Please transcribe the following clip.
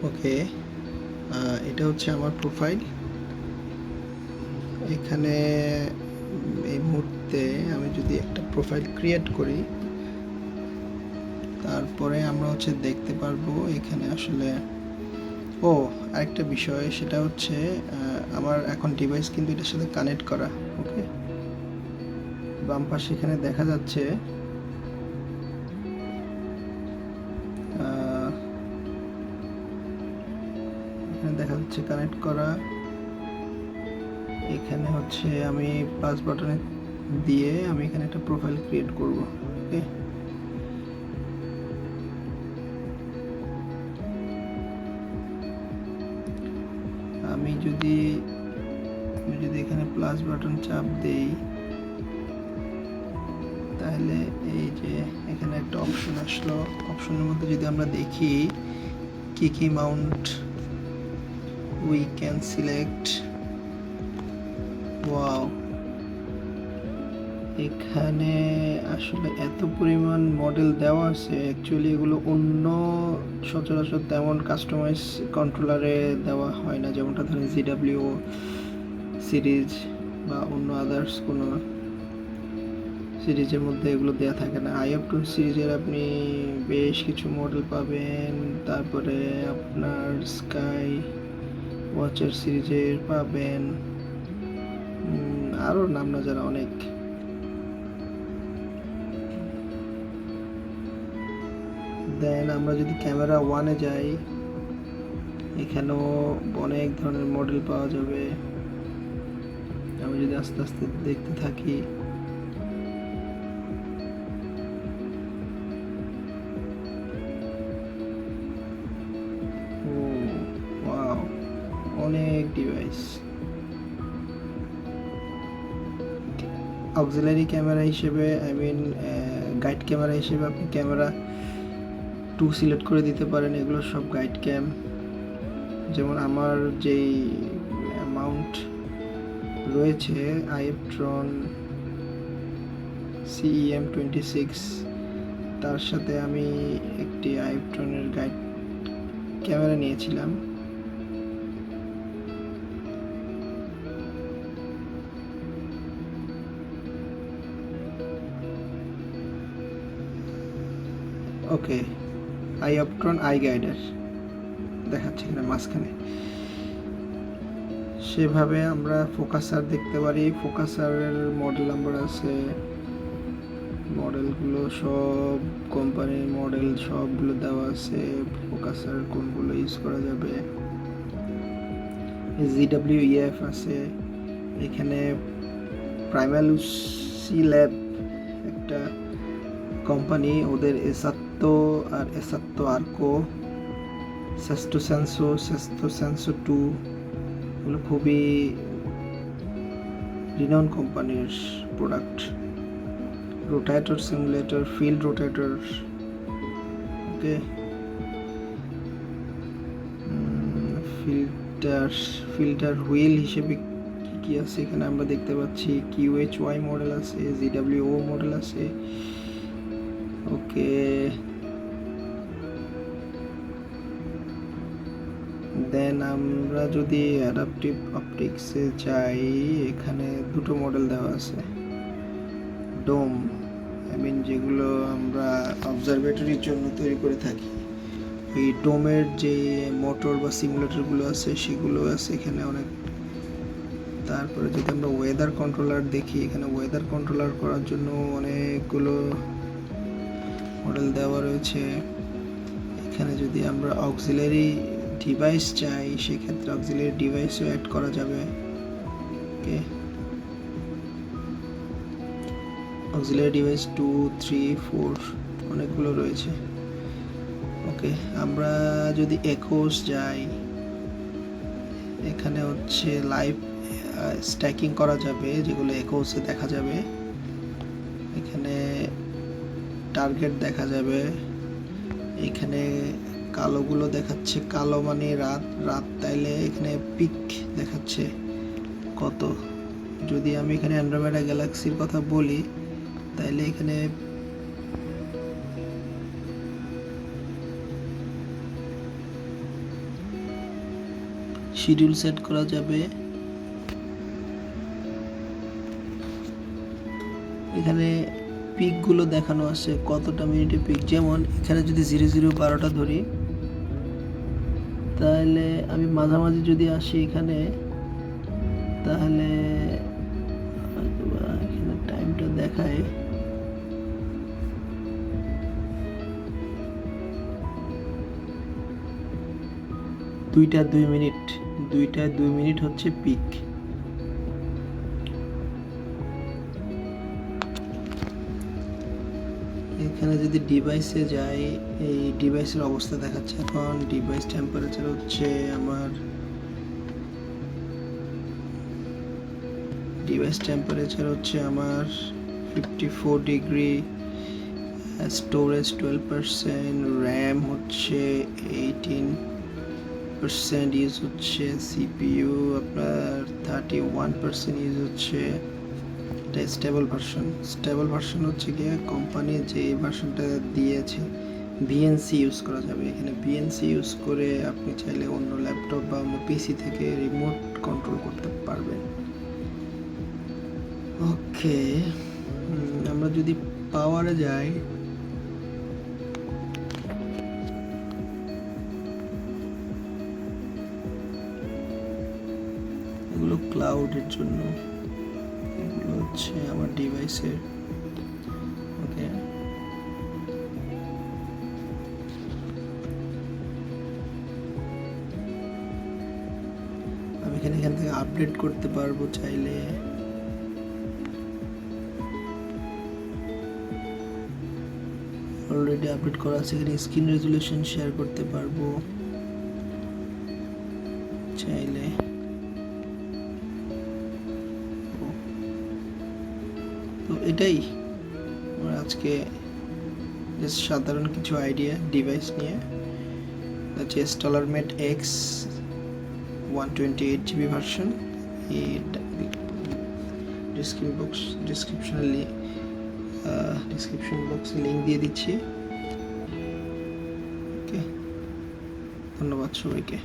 ওকে, এটা হচ্ছে আমার প্রোফাইল। এখানে এই মুহূর্তে আমি যদি একটা প্রোফাইল ক্রিয়েট করি, তারপরে আমরা হচ্ছে দেখতে পারবো এখানে আসলে আরেকটা বিষয়, সেটা হচ্ছে আমার এখন ডিভাইস কিন্তু এটার সাথে কানেক্ট করা। ওকে, বাম পাশে এখানে দেখা যাচ্ছে কানেক্ট করা। এখানে হচ্ছে আমি প্লাস বাটনে দিয়ে আমি এখানে একটা প্রোফাইল ক্রিয়েট করব। ওকে, আমি যদি এখানে প্লাস বাটন চাপ দেই, তাহলে এই যে এখানে একটা অপশন আসলো। অপশনের মধ্যে যদি আমরা দেখি কি Mount we can select. Wow, এখানে আসলে এত পরিমাণ মডেল দেওয়া আছে। অ্যাকচুয়ালি এগুলো অন্য সচরাচর তেমন কাস্টমাইজ কন্ট্রোলারে দেওয়া হয় না, যেমনটা ধরেন জিডাব্লিউ সিরিজ বা অন্য আদার্স কোনো সিরিজের মধ্যে এগুলো দেওয়া থাকে না। আইএফ2 সিরিজের আপনি বেশ কিছু মডেল পাবেন, তারপরে আপনার স্কাই ওয়াচার সিরিজের পাবেন, আরও নাম না যারা অনেক। দেন আমরা যদি ক্যামেরা 1-এ যাই, এখানেও অনেক ধরনের মডেল পাওয়া যাবে। আমি যদি আস্তে আস্তে দেখতে থাকি, অনেক ডিভাইস। অক্সিলারি ক্যামেরা হিসেবে গাইড ক্যামেরা হিসেবে আপনি ক্যামেরা 2 সিলেক্ট করে দিতে পারেন। এগুলো সব গাইড ক্যাম। যেমন আমার যেই মাউন্ট রয়েছে আইএফট্রন CEM26, তার সাথে আমি একটি আইএফট্রনের গাইড ক্যামেরা নিয়েছিলাম। ওকে, আইএফট্রন আই গাইডার দেখাচ্ছে কিনা মাঝখানে। সেভাবে আমরা ফোকাসার দেখতে পারি। ফোকাসারের মডেল নাম্বার আছে, মডেলগুলো সব কোম্পানির মডেল সবগুলো দেওয়া আছে। ফোকাসার কোনগুলো ইউজ করা যাবে, ZWEF আছে। এখানে প্রাইমালুসি ল্যাব একটা কোম্পানি, ওদের এসাত্তো আর এসাত্তো আর্কো, সেস্টো সেন্সো 2, এগুলো খুবই রিনাউন্ড কোম্পানির product. Rotator simulator, field rotator. Okay, filter wheel হিসেবে কি আছে এখানে আমরা দেখতে পাচ্ছি। QHY মডেল আছে, ZWO মডেল আছে। ওকে, দেন আমরা যদি অ্যাডাপটিভ অপটিক্সে যাই, এখানে দুটো মডেল দেওয়া আছে। ডোম, যেগুলো আমরা অবজারভেটরির জন্য তৈরি করে থাকি, এই ডোমের যে মোটর বা সিমুলেটরগুলো আছে সেগুলো আছে এখানে অনেক। তারপরে যদি আমরা ওয়েদার কন্ট্রোলার দেখি, এখানে ওয়েদার কন্ট্রোলার করার জন্য অনেকগুলো মডেল দেওয়া রয়েছে। এখানে যদি আমরা অক্সিলারি ডিভাইস চাই, সেক্ষেত্রে অক্সিলারি ডিভাইসও অ্যাড করা যাবে। ওকে, অক্সিলারি ডিভাইস 2, 3, 4 অনেকগুলো রয়েছে। ওকে, আমরা যদি একোস যাই, এখানে হচ্ছে লাইভ স্ট্যাকিং করা যাবে, যেগুলো একোসে দেখা যাবে। এখানে টার্গেট দেখা যাবে। এখানে কালোগুলো দেখাচ্ছে, কালো মানে রাত তাইলে এখানে পিক দেখাচ্ছে কত। যদি আমি এখানে অ্যান্ড্রোমেডা গ্যালাক্সির কথা বলি, তাইলে এখানে শিডিউল সেট করা যাবে। এখানে পিকগুলো দেখানো আছে কতটা মিনিটে পিক। যেমন এখানে যদি 00:12টা ধরি, তাহলে আমি মাঝামাঝি যদি আসি এখানে, তাহলে এখানে টাইমটা দেখায় 2টা 2 মিনিট। 2টা 2 মিনিট হচ্ছে পিক। এখানে যদি ডিভাইসে যাই, এই ডিভাইসের অবস্থা দেখাচ্ছে। এখন ডিভাইস টেম্পারেচার হচ্ছে আমার, ডিভাইস টেম্পারেচার হচ্ছে আমার 54 ডিগ্রি, স্টোরেজ 12%, র্যাম হচ্ছে 18% ইউজ হচ্ছে, সিপিইউ আপনার 31% ইউজ হচ্ছে। এটা স্টেবল ভার্সন। স্টেবল ভার্সন হচ্ছে গিয়ে কোম্পানি যে ভার্সনটা দিয়েছে, বিএনসি ইউজ করা যাবে। এখানে বিএনসি ইউজ করে আপনি চাইলে অন্য ল্যাপটপ বা অন্য পিসি থেকে রিমোট কন্ট্রোল করতে পারবেন। ওকে, আমরা যদি পাওয়ারে যাই, এগুলো ক্লাউডের জন্য, এগুলো হচ্ছে আমার ডিভাইসের। ওকে, আমি এখান থেকে আপডেট করতে পারবো চাইলে। অলরেডি আপডেট করা আছে। এখানে স্ক্রিন রেজুলেশন শেয়ার করতে পারবো চাইলে। তো এটাই আমার আজকে জাস্ট সাধারণ কিছু আইডিয়া ডিভাইস নিয়ে। হচ্ছে Stellarmate X 128GB ভার্সন। এটা ডিসক্রিপশন বক্সে লিঙ্ক দিয়ে দিচ্ছি। ওকে, ধন্যবাদ সবাইকে।